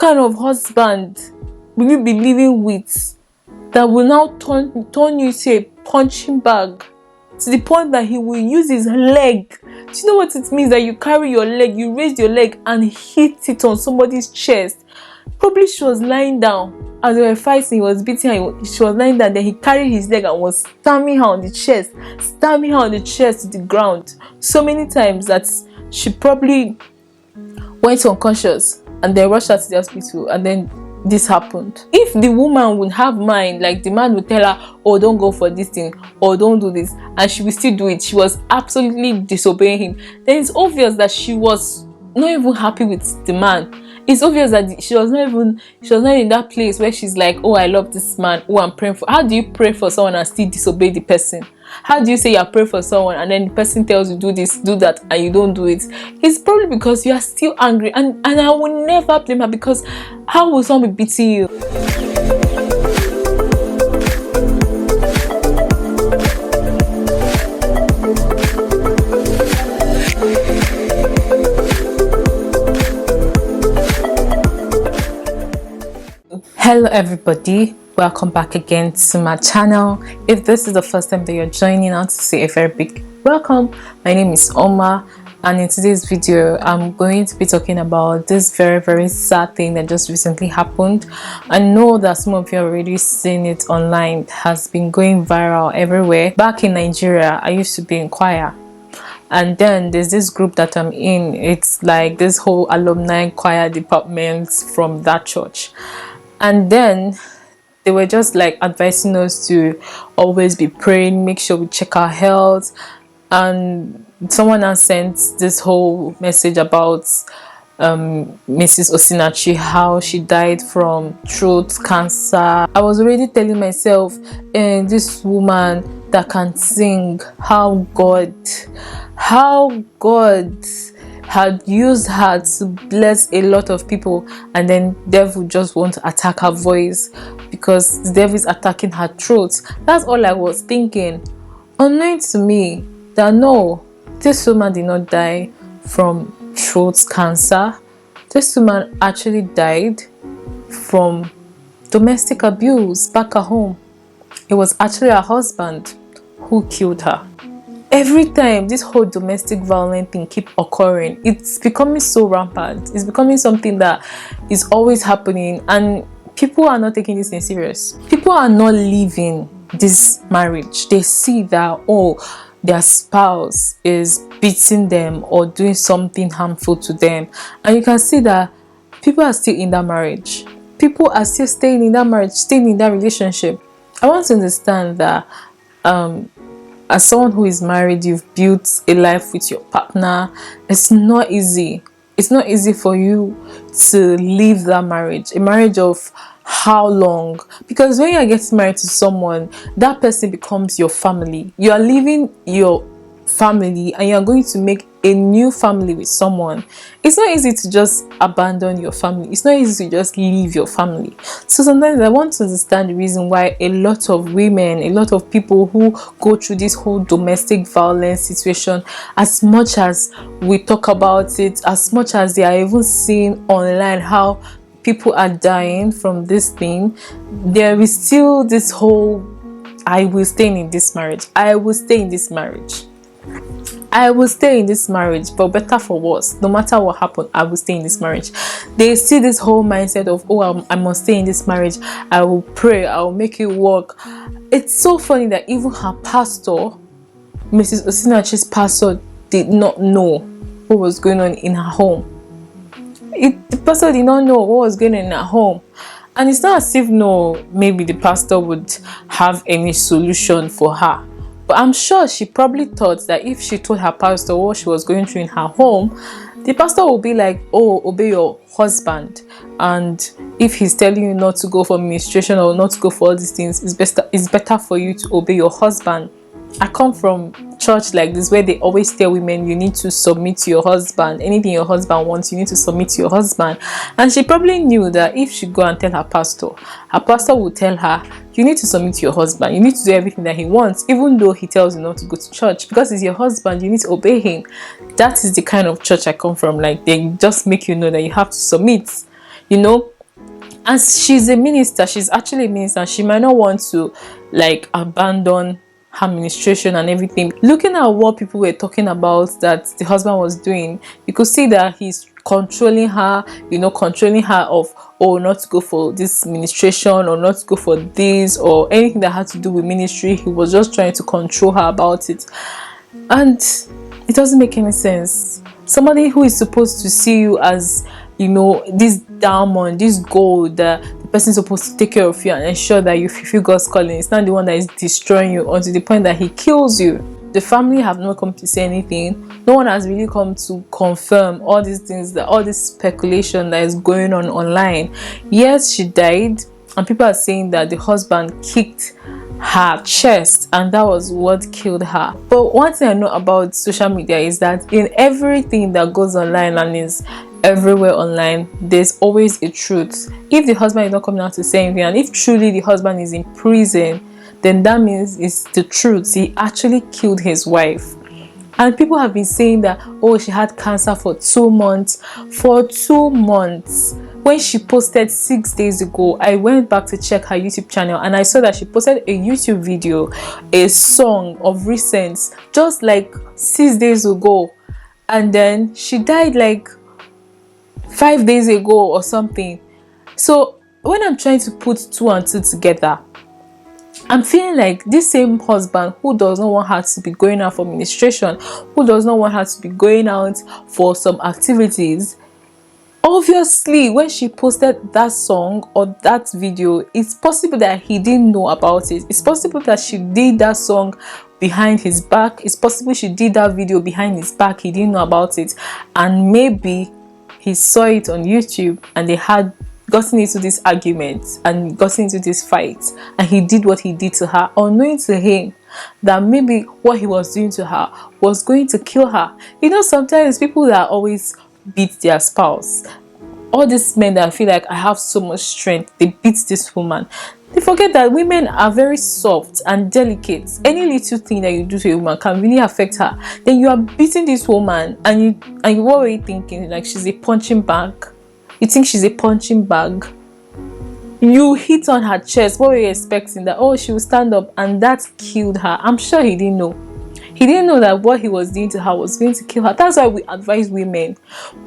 kind of husband will you be living with that will now turn you to a punching bag, to the point that he will use his leg? Do you know what it means that you carry your leg, you raise your leg and hit it on somebody's chest? Probably she was lying down as they were fighting, he was beating her, she was lying down, then he carried his leg and was stabbing her on the chest to the ground so many times that she probably went unconscious and then rushed her to the hospital, and then this happened. If the woman would have mind, like the man would tell her, oh, don't go for this thing or don't do this, and she will still do it, she was absolutely disobeying him, then it's obvious that she was not even happy with the man. It's obvious that she was not in that place where she's like, oh, I love this man, oh, I'm praying for. How do you pray for someone and still disobey the person? How do you say you're praying for someone and then the person tells you do this, do that, and you don't do it? It's probably because you are still angry, and I will never blame her, because how will someone be beating you? Hello everybody, welcome back again to my channel. If this is the first time that you're joining, I want to say a very big welcome. My name is Oma, and in today's video I'm going to be talking about this very sad thing that just recently happened. I know that some of you have already seen it online. It has been going viral everywhere. Back in Nigeria, I used to be in choir, and then there's this group that I'm in. It's like this whole alumni choir departments from that church. And then they were just like advising us to always be praying, make sure we check our health. And someone has sent this whole message about Mrs. Osinachi, how she died from throat cancer. I was already telling myself, this woman that can sing, how God had used her to bless a lot of people, and then devil just want to attack her voice because the devil is attacking her throat. That's all I was thinking. Unknown to me that no, this woman did not die from throat cancer. This woman actually died from domestic abuse back at home. It was actually her husband who killed her. Every time this whole domestic violence thing keep occurring, it's becoming so rampant. It's becoming something that is always happening, and people are not taking this in serious. People are not leaving this marriage. They see that, oh, their spouse is beating them or doing something harmful to them, and you can see that people are still in that marriage. People are still staying in that marriage, staying in that relationship. I want to understand that as someone who is married, you've built a life with your partner. It's not easy. It's not easy for you to leave that marriage. A marriage of how long? Because when you're getting married to someone, that person becomes your family. You are leaving your family and you're going to make a new family with someone. It's not easy to just abandon your family. It's not easy to just leave your family. So sometimes I want to understand the reason why a lot of women, a lot of people who go through this whole domestic violence situation, as much as we talk about it, as much as they are even seeing online how people are dying from this thing, there is still this whole, I will stay in this marriage. I will stay in this marriage. I will stay in this marriage, for better for worse. No matter what happened, I will stay in this marriage. They see this whole mindset of, oh, I must stay in this marriage. I will pray. I will make it work. It's so funny that even her pastor, Mrs. Osinachi's pastor, did not know what was going on in her home. The pastor did not know what was going on in her home. And it's not as if, no, maybe the pastor would have any solution for her. But I'm sure she probably thought that if she told her pastor what she was going through in her home, the pastor will be like, oh, obey your husband. And if he's telling you not to go for ministration or not to go for all these things, it's better for you to obey your husband. I come from church like this where they always tell women, you need to submit to your husband. Anything your husband wants, you need to submit to your husband. And she probably knew that if she go and tell her pastor will tell her, you need to submit to your husband. You need to do everything that he wants, even though he tells you not to go to church. Because he's your husband, you need to obey him. That is the kind of church I come from. Like, they just make you know that you have to submit. You know, And she's a minister, she's actually a minister. She might not want to like abandon her administration and everything. Looking at what people were talking about that the husband was doing, you could see that he's controlling her, controlling her of, oh, not to go for this ministration or not to go for this or anything that had to do with ministry. He was just trying to control her about it. And it doesn't make any sense. Somebody who is supposed to see you as, this diamond, this gold, that the person is supposed to take care of you and ensure that you fulfill God's calling. It's not the one that is destroying you until the point that he kills you. The family have not come to say anything. No one has really come to confirm all these things, all this speculation that is going on online. Yes, she died, and people are saying that the husband kicked her chest and that was what killed her. But one thing I know about social media is that in everything that goes online and is everywhere online, there's always a truth. If the husband is not coming out to say anything, and if truly the husband is in prison, then that means it's the truth. He actually killed his wife. And people have been saying that, oh, she had cancer for 2 months. For 2 months. When she posted 6 days ago, I went back to check her YouTube channel and I saw that she posted a YouTube video, a song of recent, just like 6 days ago. And then she died like 5 days ago or something. So when I'm trying to put 2 and 2 together, I'm feeling like this same husband who does not want her to be going out for ministration, who does not want her to be going out for some activities, obviously when she posted that song or that video, it's possible that he didn't know about it. It's possible that she did that song behind his back. It's possible she did that video behind his back. He didn't know about it. And maybe he saw it on YouTube and they had gotten into this argument and gotten into this fight, and he did what he did to her, unknowing to him that maybe what he was doing to her was going to kill her. Sometimes people that always beat their spouse, all these men that feel like I have so much strength, they beat this woman. They forget that women are very soft and delicate. Any little thing that you do to a woman can really affect her. Then you are beating this woman and what were you thinking? Like she's a punching bag? You think she's a punching bag? You hit on her chest. What were you expecting? That, oh, she will stand up, and that killed her. I'm sure he didn't know. He didn't know that what he was doing to her was going to kill her. That's why we advise women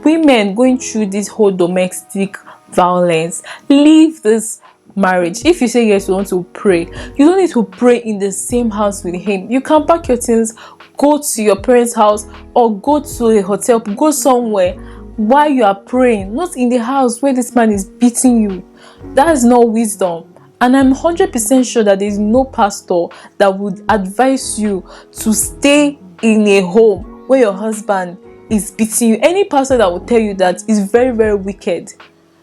going through this whole domestic violence, leave this marriage. If you say yes, you want to pray, you don't need to pray in the same house with him. You can pack your things, go to your parents' house, or go to a hotel, go somewhere while you are praying, not in the house where this man is beating you. That is not wisdom. And I'm 100% sure that there is no pastor that would advise you to stay in a home where your husband is beating you. Any pastor that will tell you that is very, very wicked.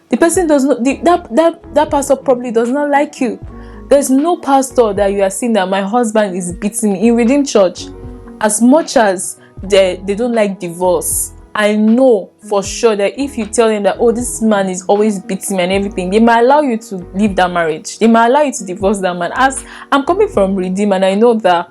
The person does not, that pastor probably does not like you. There's no pastor that you are seeing that my husband is beating me in Redeemed Church. As much as they don't like divorce, I know for sure that if you tell them that, oh, this man is always beating me and everything, they might allow you to leave that marriage. They might allow you to divorce that man. As I'm coming from Redeem, and I know that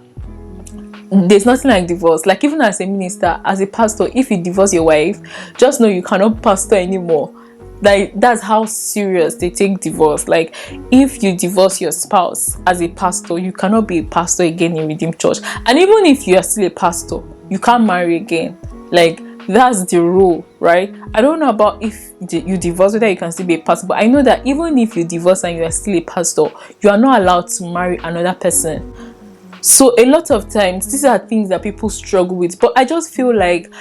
there's nothing like divorce. Like even as a minister, as a pastor, if you divorce your wife, just know you cannot pastor anymore. Like that's how serious they take divorce. Like if you divorce your spouse as a pastor, you cannot be a pastor again in Redeemed Church. And even if you are still a pastor, you can't marry again. Like that's the rule, right? I don't know about if you divorce whether you can still be a pastor, but I know that even if you divorce and you are still a pastor, you are not allowed to marry another person. So a lot of times these are things that people struggle with. But I just feel like,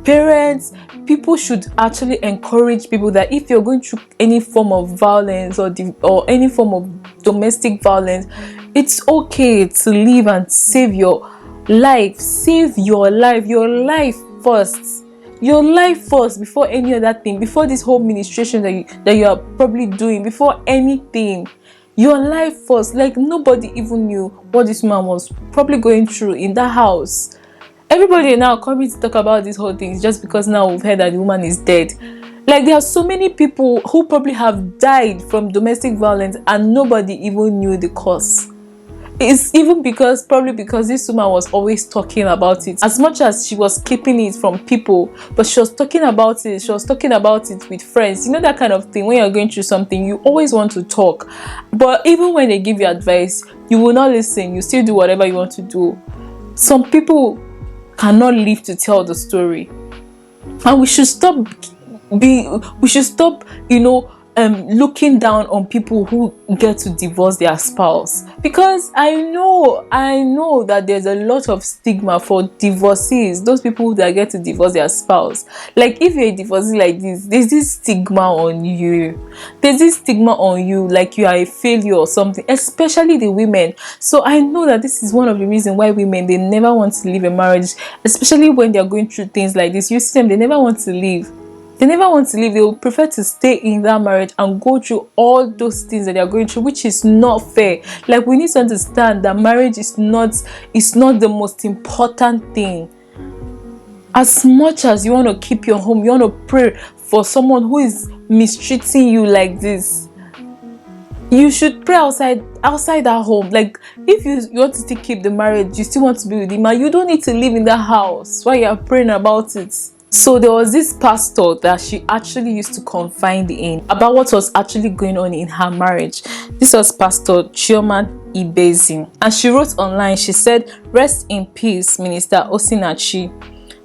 parents, people should actually encourage people that if you're going through any form of violence or any form of domestic violence, it's okay to leave and save your life. Save your life first. Your life first before any other thing, before this whole ministration that you are probably doing, before anything. Your life first. Like nobody even knew what this man was probably going through in that house. Everybody now coming to talk about these whole things just because now we've heard that the woman is dead. Like there are so many people who probably have died from domestic violence and nobody even knew the cause. It's even because, probably because this woman was always talking about it. As much as she was keeping it from people, but she was talking about it. She was talking about it with friends. You know that kind of thing. When you're going through something, you always want to talk. But even when they give you advice, you will not listen. You still do whatever you want to do. Some people cannot live to tell the story. And we should stop looking down on people who get to divorce their spouse, because I know that there's a lot of stigma for divorcees, those people that get to divorce their spouse. Like, if you're a divorcee like this, there's this stigma on you, like you are a failure or something, especially the women. So I know that this is one of the reasons why women, they never want to leave a marriage, especially when they're going through things like this. You see them, they never want to leave. They never want to leave. They will prefer to stay in that marriage and go through all those things that they are going through, which is not fair. Like, we need to understand that marriage is not the most important thing. As much as you want to keep your home, you want to pray for someone who is mistreating you like this, you should pray outside that home. Like, if you want to still keep the marriage, you still want to be with him, and you don't need to live in that house while you are praying about it. So there was this pastor that she actually used to confide in about what was actually going on in her marriage. This was Pastor Chioma Ibezim, and she wrote online. She said, "Rest in peace, Minister Osinachi.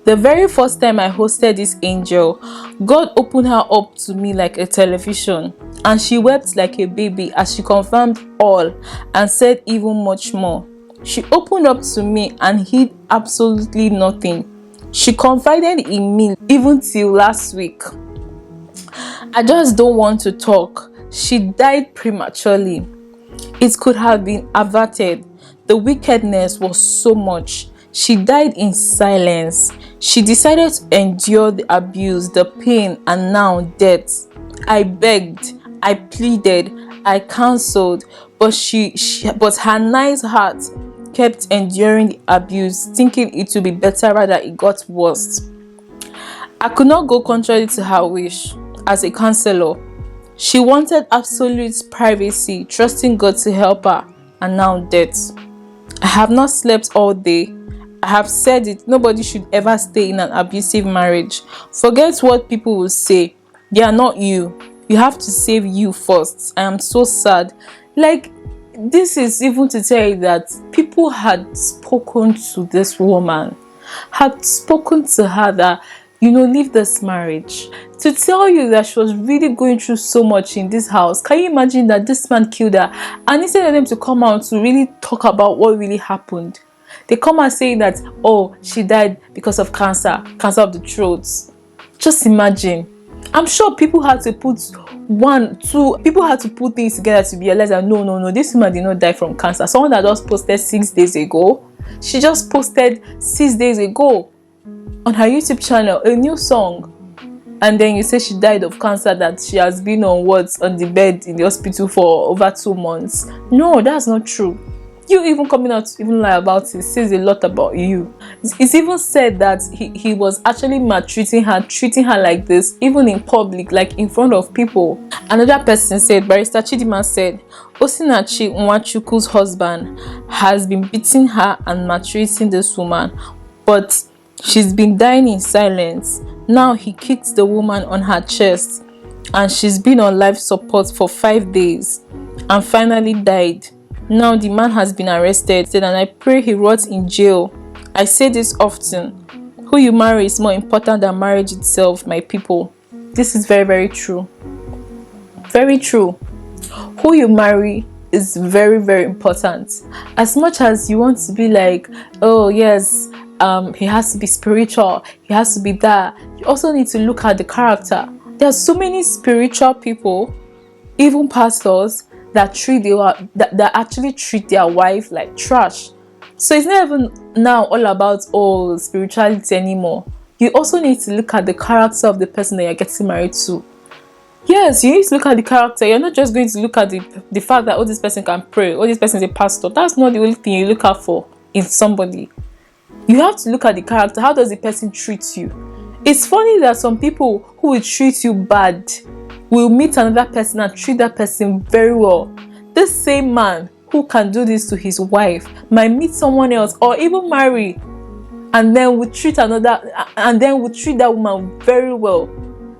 The very first time I hosted this angel, God opened her up to me like a television, and she wept like a baby as she confirmed all and said even much more. She opened up to me and hid absolutely nothing. She confided in me even till last week. I just don't want to talk. She died prematurely. It could have been averted. The wickedness was so much. She died in silence. She decided to endure the abuse, the pain, and now death. I begged, I pleaded, I counseled, but her nice heart kept enduring the abuse, thinking it would be better, rather it got worse. I could not go contrary to her wish. As a counselor, she wanted absolute privacy, trusting God to help her, and now death. I have not slept all day. I have said it, nobody should ever stay in an abusive marriage. Forget what people will say. They are not you. You have to save you first. I am so sad." Like, this is even to tell you that people had spoken to this woman, had spoken to her that, leave this marriage. To tell you that she was really going through so much in this house. Can you imagine that this man killed her? And instead of them to come out to really talk about what really happened, they come and say that, oh, she died because of cancer of the throat. Just imagine. I'm sure people had to put things together to realize that no, this woman did not die from cancer. Someone that just posted 6 days ago, she just posted 6 days ago on her YouTube channel a new song, and then you say she died of cancer, that she has been on the bed in the hospital for over 2 months. No, that's not true. You even coming out to even lie about it says a lot about you. It's even said that he was actually maltreating her, treating her like this, even in public, like in front of people. Another person said, Barrister Chidima said, Osinachi Nwachukwu's husband has been beating her and maltreating this woman, but she's been dying in silence. Now he kicked the woman on her chest, and she's been on life support for 5 days and finally died. Now the man has been arrested, and I pray he rots in jail. I say this often. Who you marry is more important than marriage itself, my people. This is very, very true. Very true. Who you marry is very, very important. As much as you want to be like, oh yes, he has to be spiritual, he has to be that, you also need to look at the character. There are so many spiritual people, even pastors, that actually treat their wife like trash. So it's not even now all about spirituality anymore. You also need to look at the character of the person that you're getting married to. Yes, you need to look at the character. You're not just going to look at the fact that this person can pray, this person is a pastor. That's not the only thing you look out for in somebody. You have to look at the character. How does the person treat you? It's funny that some people who will treat you bad will meet another person and treat that person very well. This same man who can do this to his wife might meet someone else or even marry, and then we treat that woman very well.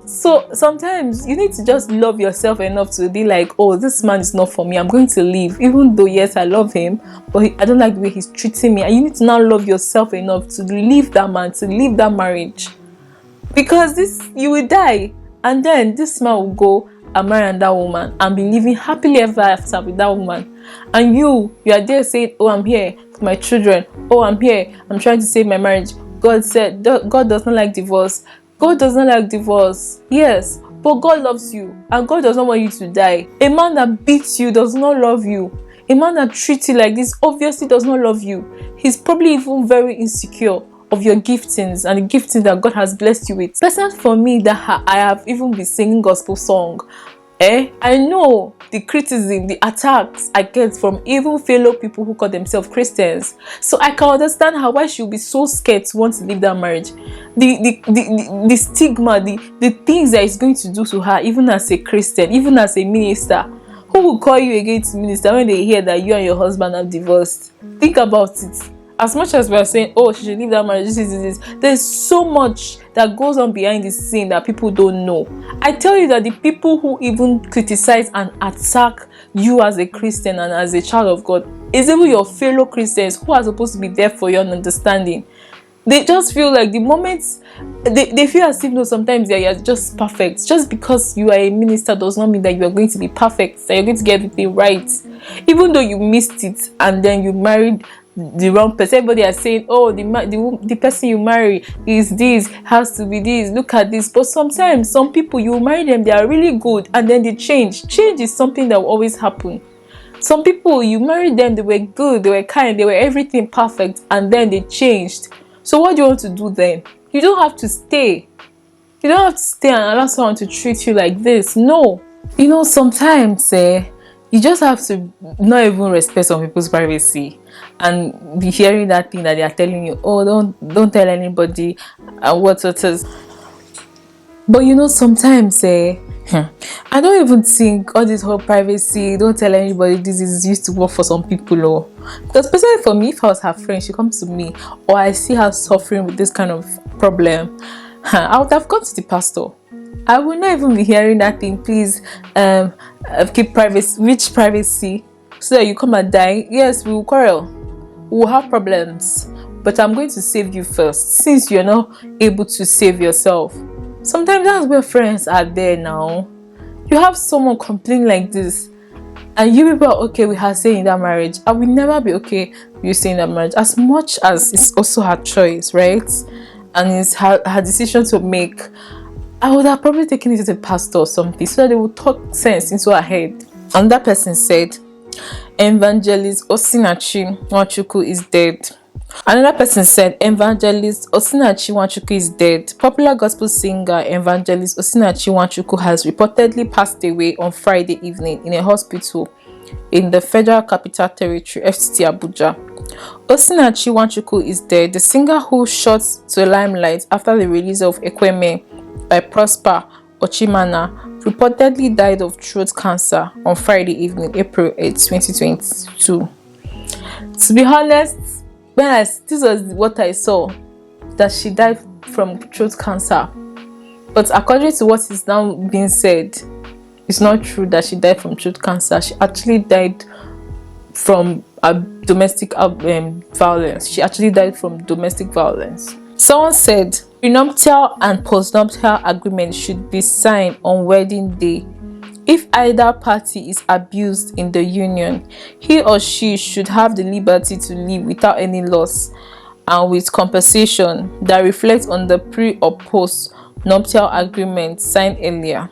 So sometimes you need to just love yourself enough to be like, oh, this man is not for me, I'm going to leave, even though yes, I love him, but I don't like the way he's treating me. And you need to now love yourself enough to leave that man, to leave that marriage, because you will die, and then this man will go and marry that woman and be living happily ever after with that woman, and you are there saying, oh, I'm here for my children, oh, I'm here, I'm trying to save my marriage. God said God does not like divorce. God does not like divorce, yes, but God loves you, and God does not want you to die. A man that beats you does not love you. A man that treats you like this obviously does not love you. He's probably even very insecure of your giftings and the giftings that God has blessed you with. Personally, for me, that I have even been singing gospel song, I know the criticism, the attacks I get from even fellow people who call themselves Christians. So I can understand why she would be so scared to want to leave that marriage. The stigma, the things that it's going to do to her, even as a Christian, even as a minister. Who will call you again to minister when they hear that you and your husband have divorced? Think about it. As much as we are saying, oh, she should leave that marriage, this, there's so much that goes on behind the scene that people don't know. I tell you that the people who even criticize and attack you as a Christian and as a child of God is even your fellow Christians who are supposed to be there for your understanding. They just feel like the moment they feel as if, no, sometimes you're just perfect. Just because you are a minister does not mean that you are going to be perfect, that you're going to get everything right. Even though you missed it and then you married the wrong person, everybody is saying, oh, the person you marry is this, has to be this, look at this. But sometimes some people, you marry them, they are really good, and then they change. Change is something that will always happen. Some people, you married them, they were good, they were kind, they were everything perfect, and then they changed. So what do you want to do then? You don't have to stay. You don't have to stay and allow someone to treat you like this. No. Sometimes you just have to not even respect some people's privacy and be hearing that thing that they are telling you, oh, don't tell anybody and what it is. But sometimes I don't even think all this whole privacy, don't tell anybody, this is used to work for some people. Because especially for me, if I was her friend, she comes to me or I see her suffering with this kind of problem, I would have gone to the pastor. I will not even be hearing that thing, please keep privacy, which privacy, so that you come and die. Yes, we will quarrel, we will have problems, but I'm going to save you first, since you're not able to save yourself. Sometimes that's where friends are there now. You have someone complain like this, and you people are okay with her staying in that marriage. I will never be okay with you staying in that marriage, as much as it's also her choice, right? And it's her decision to make. I would have probably taken it to the pastor or something, so that they would talk sense into her head. And that person said, Evangelist Osinachi Nwachukwu is dead. Another person said, Evangelist Osinachi Nwachukwu is dead. Popular gospel singer Evangelist Osinachi Nwachukwu has reportedly passed away on Friday evening in a hospital in the Federal Capital Territory, FCT Abuja. Osinachi Nwachukwu is dead. The singer, who shot to limelight after the release of Ekweme by Prosper Ochimana, reportedly died of throat cancer on Friday evening, April 8, 2022. To be honest, this was what I saw, that she died from throat cancer. But according to what is now being said, it's not true that she died from throat cancer. She actually died from domestic violence. She actually died from domestic violence. Someone said, prenuptial and postnuptial agreement should be signed on wedding day. If either party is abused in the union, he or she should have the liberty to leave without any loss and with compensation that reflects on the pre or post nuptial agreement signed earlier.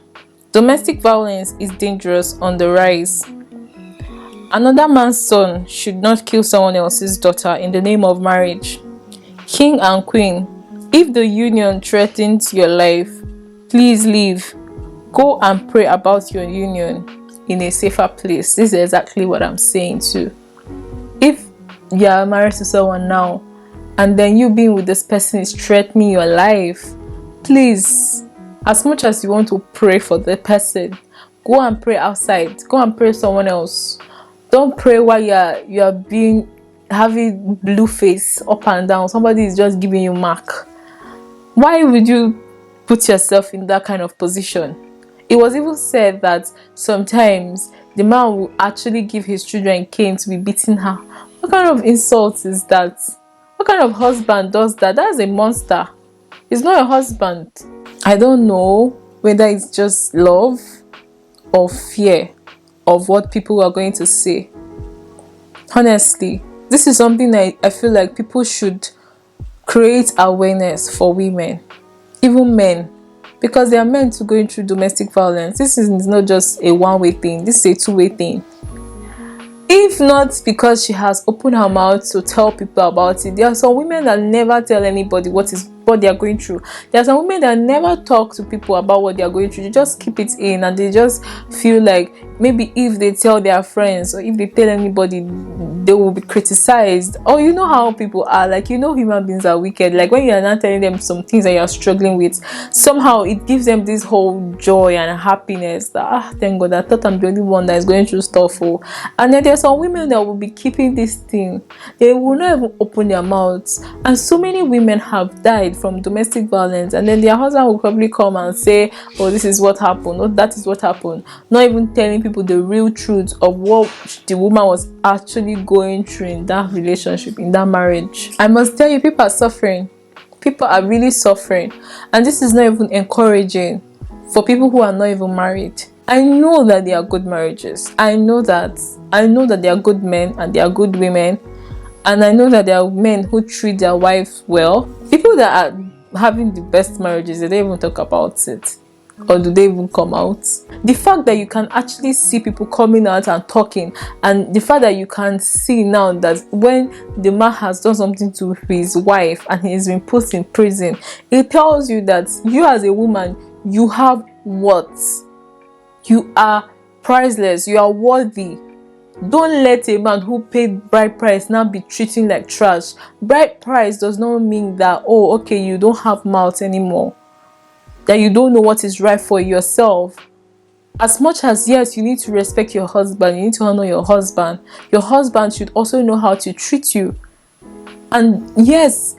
Domestic violence is dangerous, on the rise. Another man's son should not kill someone else's daughter in the name of marriage. King and queen, if the union threatens your life, please leave. Go and pray about your union in a safer place. This is exactly what I'm saying too. If you are married to someone now, and then you being with this person is threatening your life, please, as much as you want to pray for the person, go and pray outside. Go and pray someone else. Don't pray while you are being having blue face up and down. Somebody is just giving you mark. Why would you put yourself in that kind of position? It was even said that sometimes the man will actually give his children cane to be beating her. What kind of insult is that? What kind of husband does that? That's a monster. It's not a husband. I don't know whether it's just love or fear of what people are going to say. Honestly, this is something that I feel like people should create awareness for women, even men, because they are meant to going through domestic violence. This is not just a one-way thing. This is a two-way thing. If not because she has opened her mouth to tell people about it, there are some women that never tell anybody what they are going through. There are some women that never talk to people about what they are going through. They just keep it in, and they just feel like maybe if they tell their friends or if they tell anybody, they will be criticized. Or you know how people are, like, you know, human beings are wicked. Like when you are not telling them some things that you are struggling with, somehow it gives them this whole joy and happiness that, thank God, I thought I'm the only one that is going through stuff. And then there's some women that will be keeping this thing. They will not even open their mouths. And so many women have died from domestic violence, and then their husband will probably come and say, oh, this is what happened, or that is what happened, not even telling people the real truth of what the woman was actually going through in that relationship, in that marriage. I must tell you, people are suffering. People are really suffering, and this is not even encouraging for people who are not even married. I know that they are good marriages. I know that they are good men and they are good women. And I know that there are men who treat their wives well. People that are having the best marriages, they don't even talk about it. Or do they even come out? The fact that you can actually see people coming out and talking, and the fact that you can see now that when the man has done something to his wife and he's been put in prison, it tells you that you as a woman, you have worth. You are priceless. You are worthy. Don't let a man who paid bride price now be treating like trash. Bride price does not mean that, oh, okay, you don't have mouth anymore, that you don't know what is right for yourself. As much as, yes, you need to respect your husband, you need to honor your husband should also know how to treat you. And yes,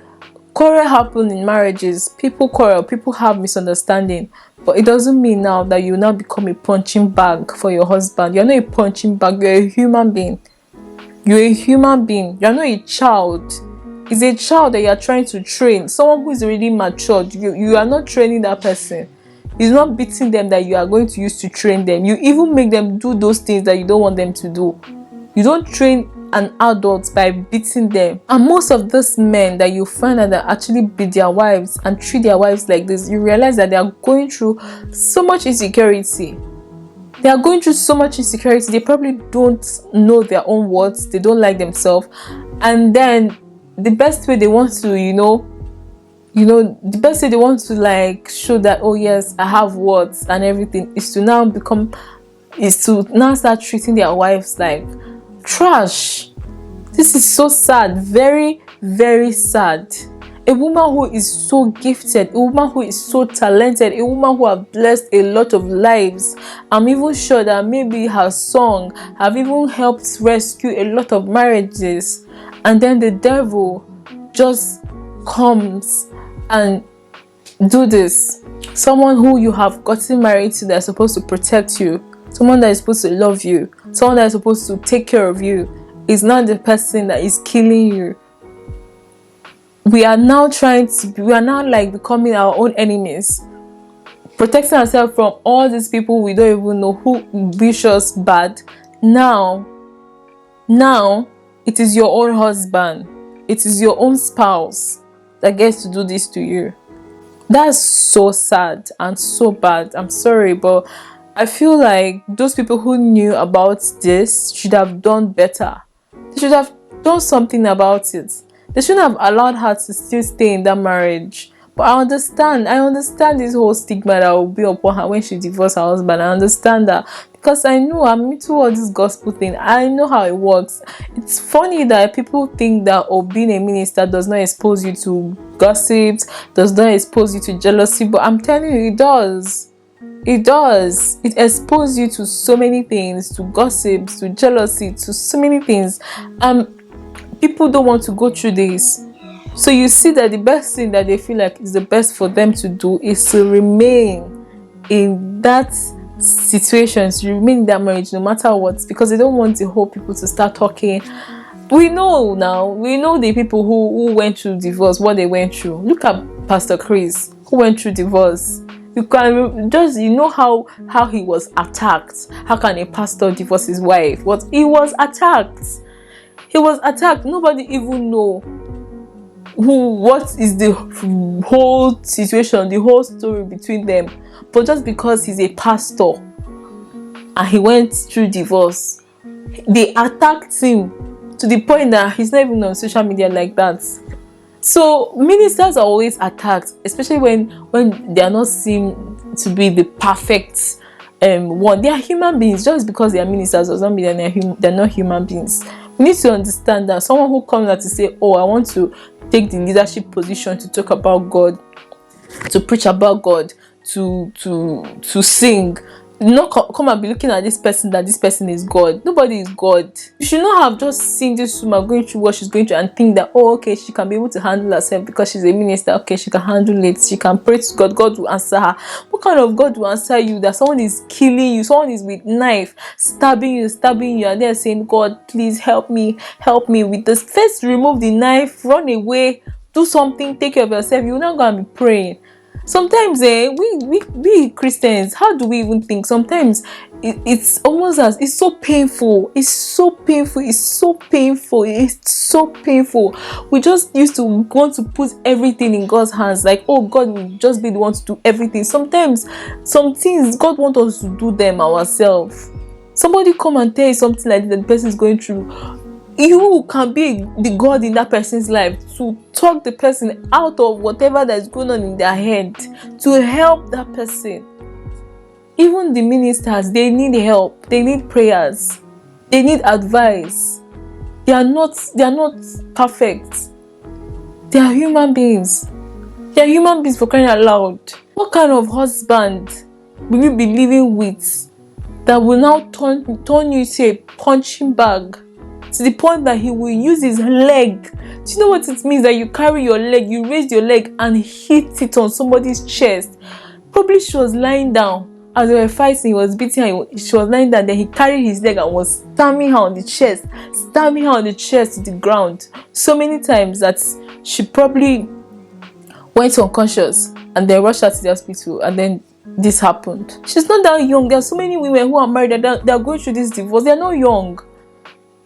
quarrel happen in marriages. People quarrel, people have misunderstanding, but it doesn't mean now that you now become a punching bag for your husband. You're not a punching bag. You're a human being. You're a human being. You're not a child. It's a child that you're trying to train. Someone who is already matured. You are not training that person. It's not beating them that you are going to use to train them. You even make them do those things that you don't want them to do. You don't train an adult by beating them. And most of those men that you find that actually beat their wives and treat their wives like this, you realize that they are going through so much insecurity. They are going through so much insecurity. They probably don't know their own words. They don't like themselves. And then the best way they want to, the best way they want to like show that, oh yes, I have words and everything, is to now start treating their wives like trash. This is so sad. Very, very sad. A woman who is so gifted, a woman who is so talented, a woman who has blessed a lot of lives. I'm even sure that maybe her song have even helped rescue a lot of marriages. And then the devil just comes and do this. Someone who you have gotten married to, that's supposed to protect you, someone that is supposed to love you, someone that is supposed to take care of you, is not the person that is killing you. We are now like becoming our own enemies, protecting ourselves from all these people we don't even know who wish us bad. Now it is your own husband, it is your own spouse that gets to do this to you. That's so sad and so bad. I'm sorry, but I feel like those people who knew about this should have done better. They should have done something about it. They shouldn't have allowed her to still stay in that marriage. But I understand this whole stigma that will be upon her when she divorced her husband. I understand that, because I know I'm into all this gospel thing. I know how it works. It's funny that people think that being a minister does not expose you to gossip, does not expose you to jealousy, but I'm telling you, it does. It does. It exposes you to so many things, to gossips, to jealousy, to so many things. People don't want to go through this. So you see that the best thing that they feel like is the best for them to do is to remain in that situation, to remain in that marriage no matter what, because they don't want the whole people to start talking. We know the people who went through divorce, what they went through. Look at Pastor Chris, who went through divorce. You can just, how he was attacked. How can a pastor divorce his wife? He was attacked. He was attacked. Nobody even know what is the whole situation, the whole story between them. But just because he's a pastor and he went through divorce, they attacked him to the point that he's not even on social media like that. So ministers are always attacked, especially when they are not seen to be the perfect one. They are human beings. Just because they are ministers does not mean they're not human beings. We need to understand that someone who comes out to say, oh, I want to take the leadership position to talk about God, to preach about God, to sing, not come and be looking at this person that this person is God. Nobody is God. You should not have just seen this woman going through what she's going through and think that, oh, okay, she can be able to handle herself because she's a minister. Okay, she can handle it. She can pray to God. God will answer her. What kind of God will answer you? That someone is killing you, someone is with knife stabbing you, and they're saying, God, please help me with this. First, remove the knife, run away, do something, take care of yourself. You're not going to be praying. Sometimes we Christians, how do we even think? Sometimes it's almost as it's so painful. We just used to want to put everything in God's hands, like, oh, God will just be the one to do everything. Sometimes some things God wants us to do them ourselves. Somebody come and tell you something like that the person is going through. You can be the God in that person's life to talk the person out of whatever that is going on in their head, to help that person. Even the ministers, they need help. They need prayers. They need advice. They are not perfect. They are human beings. They are human beings, for crying out loud. What kind of husband will you be living with that will now turn you to a punching bag? To the point that he will use his leg. Do you know what it means? That you carry your leg, you raise your leg and hit it on somebody's chest. Probably she was lying down. As they were fighting, he was beating her. She was lying down. Then he carried his leg and was stabbing her on the chest to the ground. So many times that she probably went unconscious and they rushed her to the hospital, and then this happened. She's not that young. There are so many women who are married that they are going through this divorce. They are not young.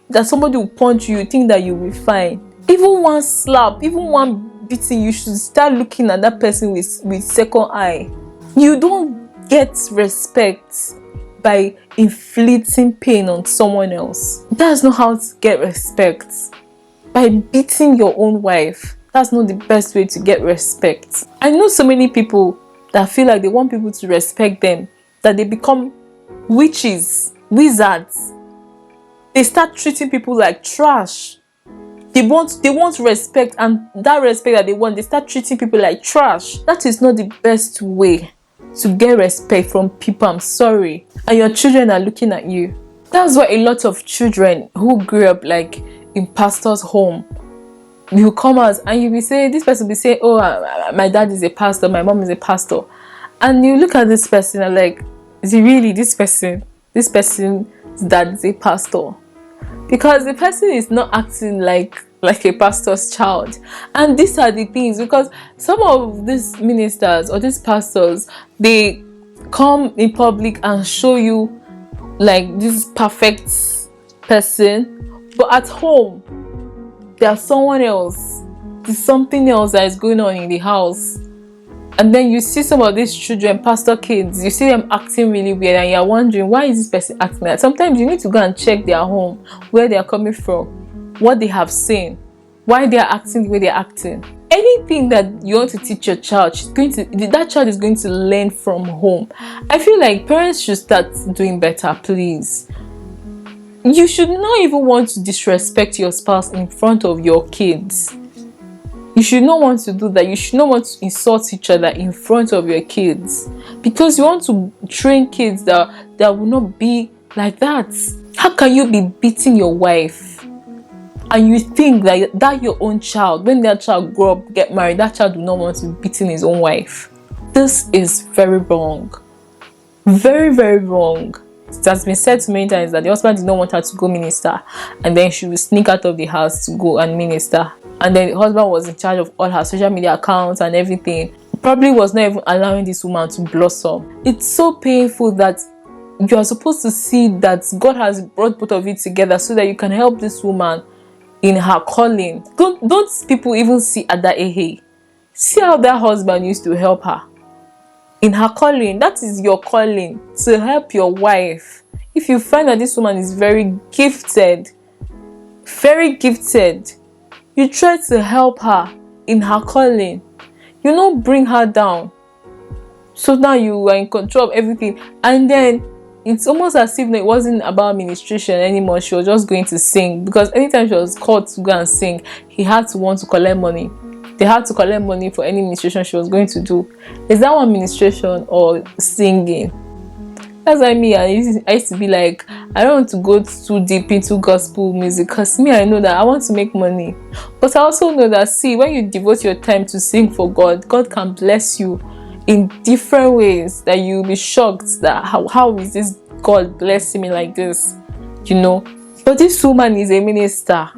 That somebody will punch you, you think that you'll be fine. Even one slap, even one beating, you should start looking at that person with second eye. You don't get respect by inflicting pain on someone else. That's not how to get respect. By beating your own wife, that's not the best way to get respect. I know so many people that feel like they want people to respect them, that they become witches, wizards. They start treating people like trash. They want respect, and that respect that they want, they start treating people like trash. That is not the best way to get respect from people. I'm sorry. And your children are looking at you. That's why a lot of children who grew up like in pastor's home, you come out and you will say, this person will say, oh, my dad is a pastor, my mom is a pastor. And you look at this person and like, is it really this person? This person's dad is a pastor. Because the person is not acting like a pastor's child. And these are the things, because some of these ministers or these pastors, they come in public and show you like this perfect person, but at home there's someone else. There's something else that is going on in the house. And then you see some of these children, pastor kids, you see them acting really weird, and you're wondering, why is this person acting like that? Sometimes you need to go and check their home, where they are coming from, what they have seen, why they are acting the way they're acting. Anything that you want to teach your child, that child is going to learn from home. I feel like parents should start doing better, please. You should not even want to disrespect your spouse in front of your kids. You should not want to do that. You should not want to insult each other in front of your kids, because you want to train kids that will not be like that. How can you be beating your wife and you think that your own child, when that child grow up, get married, that child will not want to be beating his own wife? This is very wrong. Very, very wrong. It has been said many times that the husband did not want her to go minister, and then she will sneak out of the house to go and minister. And then the husband was in charge of all her social media accounts and everything. Probably was not even allowing this woman to blossom. It's so painful that you are supposed to see that God has brought both of you together so that you can help this woman in her calling. Don't people even see Ada Ehe? See how that husband used to help her in her calling. That is your calling, to help your wife. If you find that this woman is very gifted, you try to help her in her calling. You don't bring her down. So now you are in control of everything. And then it's almost as if it wasn't about administration anymore. She was just going to sing, because anytime she was called to go and sing, he had to want to collect money. They had to collect money for any ministration she was going to do. Is that one administration or singing? That's why I used to be like, I don't want to go too deep into gospel music, because I know that I want to make money. But I also know that, when you devote your time to sing for God, God can bless you in different ways that you'll be shocked that how is this God blessing me like this, But this woman is a minister.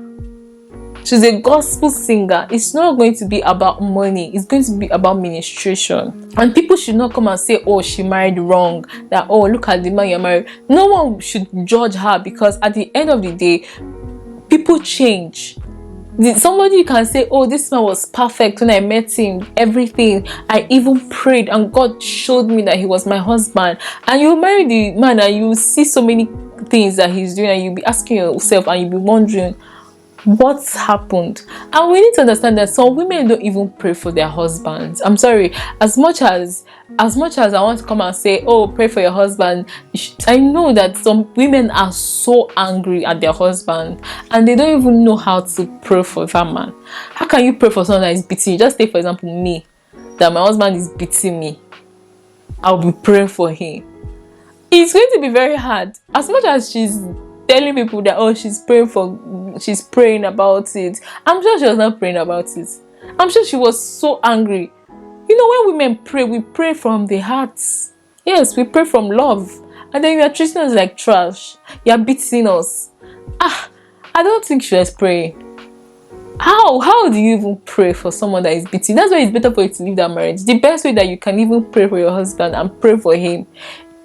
She's a gospel singer. It's not going to be about money. It's going to be about ministration. And people should not come and say, oh, she married wrong. That, oh, look at the man you're married. No one should judge her, because at the end of the day, people change. Somebody can say, oh, this man was perfect when I met him, everything. I even prayed and God showed me that he was my husband. And you marry the man and you see so many things that he's doing, and you'll be asking yourself and you'll be wondering, what's happened? And we need to understand that some women don't even pray for their husbands. I'm sorry, as much as I want to come and say, oh, pray for your husband, I know that some women are so angry at their husband and they don't even know how to pray for that man. How can you pray for someone that is beating you? Just take, for example, me, that my husband is beating me. I'll be praying for him. It's going to be very hard. As much as she's telling people that, oh, she's praying about it, I'm sure she was not praying about it. I'm sure she was so angry. When women pray, we pray from the hearts. Yes, we pray from love. And then you are treating us like trash. You are beating us. I don't think she was praying. How do you even pray for someone that is beating? That's why it's better for you to leave that marriage. The best way that you can even pray for your husband and pray for him,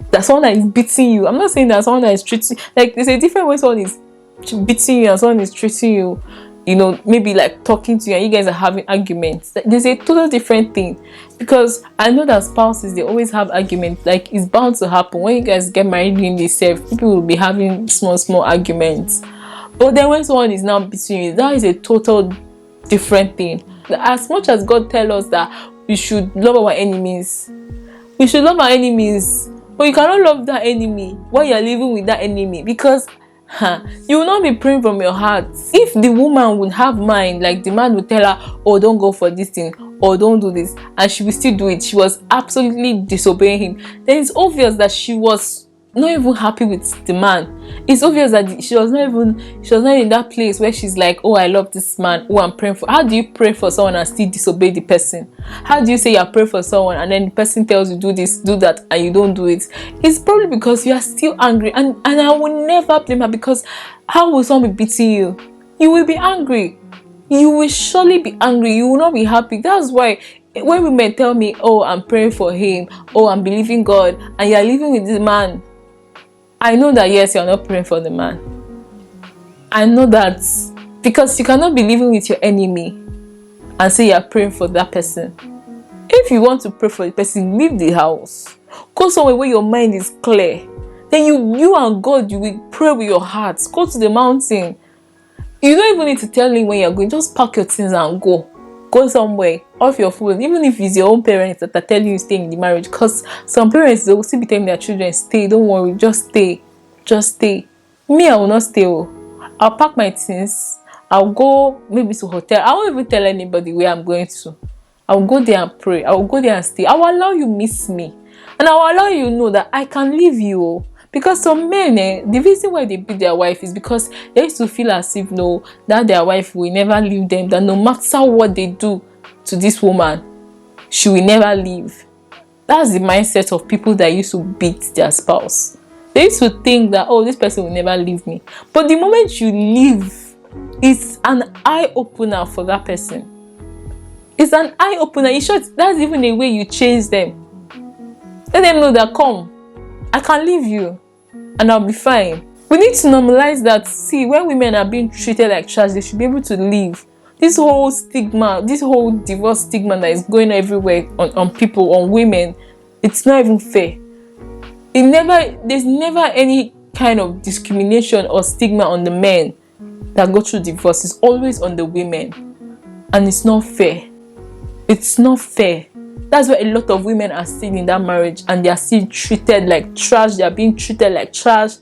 that's someone that is beating you. I'm not saying that someone that is treating, like, there's a different way someone is beating you and someone is treating you, maybe like talking to you and you guys are having arguments. There's a total different thing, because I know that spouses, they always have arguments. Like, it's bound to happen when you guys get married in themselves. People will be having small arguments. But then when someone is now beating you, that is a total different thing. As much as God tells us that we should love our enemies, but you cannot love that enemy while you're living with that enemy, because you will not be praying from your heart. If the woman would have mind, like the man would tell her, oh, don't go for this thing, or don't do this, and she will still do it, she was absolutely disobeying him, then it's obvious that she was not even happy with the man. It's obvious that she was not in that place where she's like, oh, I love this man, oh, I'm praying for. How do you pray for someone and still disobey the person? How do you say you're praying for someone and then the person tells you do this, do that, and you don't do it? It's probably because you are still angry, and I will never blame her, because how will someone be beating you? You will be angry. You will surely be angry. You will not be happy. That's why when women tell me, oh, I'm praying for him, oh, I'm believing God, and you're living with this man, I know that, yes, you're not praying for the man. I know that, because you cannot be living with your enemy and say you're praying for that person. If you want to pray for the person, leave the house. Go somewhere where your mind is clear. Then you and God, you will pray with your hearts. Go to the mountain. You don't even need to tell him when you're going. Just pack your things and go. Go somewhere off your phone, even if it's your own parents that are telling you stay in the marriage. Because some parents, they will still be telling their children, stay, don't worry, just stay. Me, I will not stay. I'll pack my things, I'll go maybe to hotel. I won't even tell anybody where I'm going to. I'll go there and pray. I'll go there and stay. I will allow you miss me. And I will allow you know that I can leave you. Because some men, the reason why they beat their wife is because they used to feel as if, no, that their wife will never leave them. That no matter what they do to this woman, she will never leave. That's the mindset of people that used to beat their spouse. They used to think that, oh, this person will never leave me. But the moment you leave, it's an eye-opener for that person. It's an eye-opener. In short, that's even a way you change them. Let them know that, come, I can leave you and I'll be fine. We need to normalize that. See, when women are being treated like trash, they should be able to leave. This whole stigma, this whole divorce stigma that is going everywhere on people, on women, it's not even fair. There's never any kind of discrimination or stigma on the men that go through divorce. It's always on the women. And it's not fair. It's not fair. That's why a lot of women are still in that marriage and they are still treated like trash. They are being treated like trash.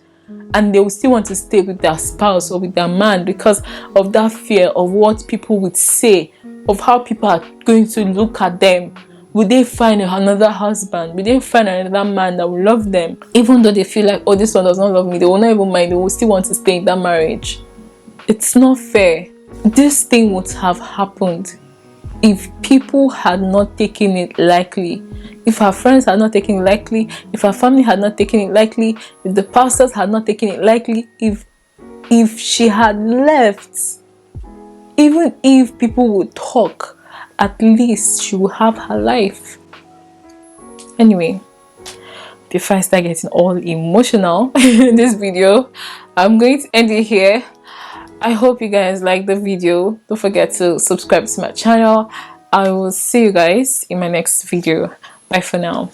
And they will still want to stay with their spouse or with their man because of that fear of what people would say, of how people are going to look at them. Will they find another husband? Will they find another man that will love them? Even though they feel like, oh, this one does not love me, they will not even mind. They will still want to stay in that marriage. It's not fair. This thing would have happened if people had not taken it lightly. If her friends had not taken it lightly, if her family had not taken it lightly, if the pastors had not taken it lightly, if she had left, even if people would talk, at least she would have her life. Anyway, before I start getting all emotional in this video, I'm going to end it here. I hope you guys like the video. Don't forget to subscribe to my channel. I will see you guys in my next video. Bye for now.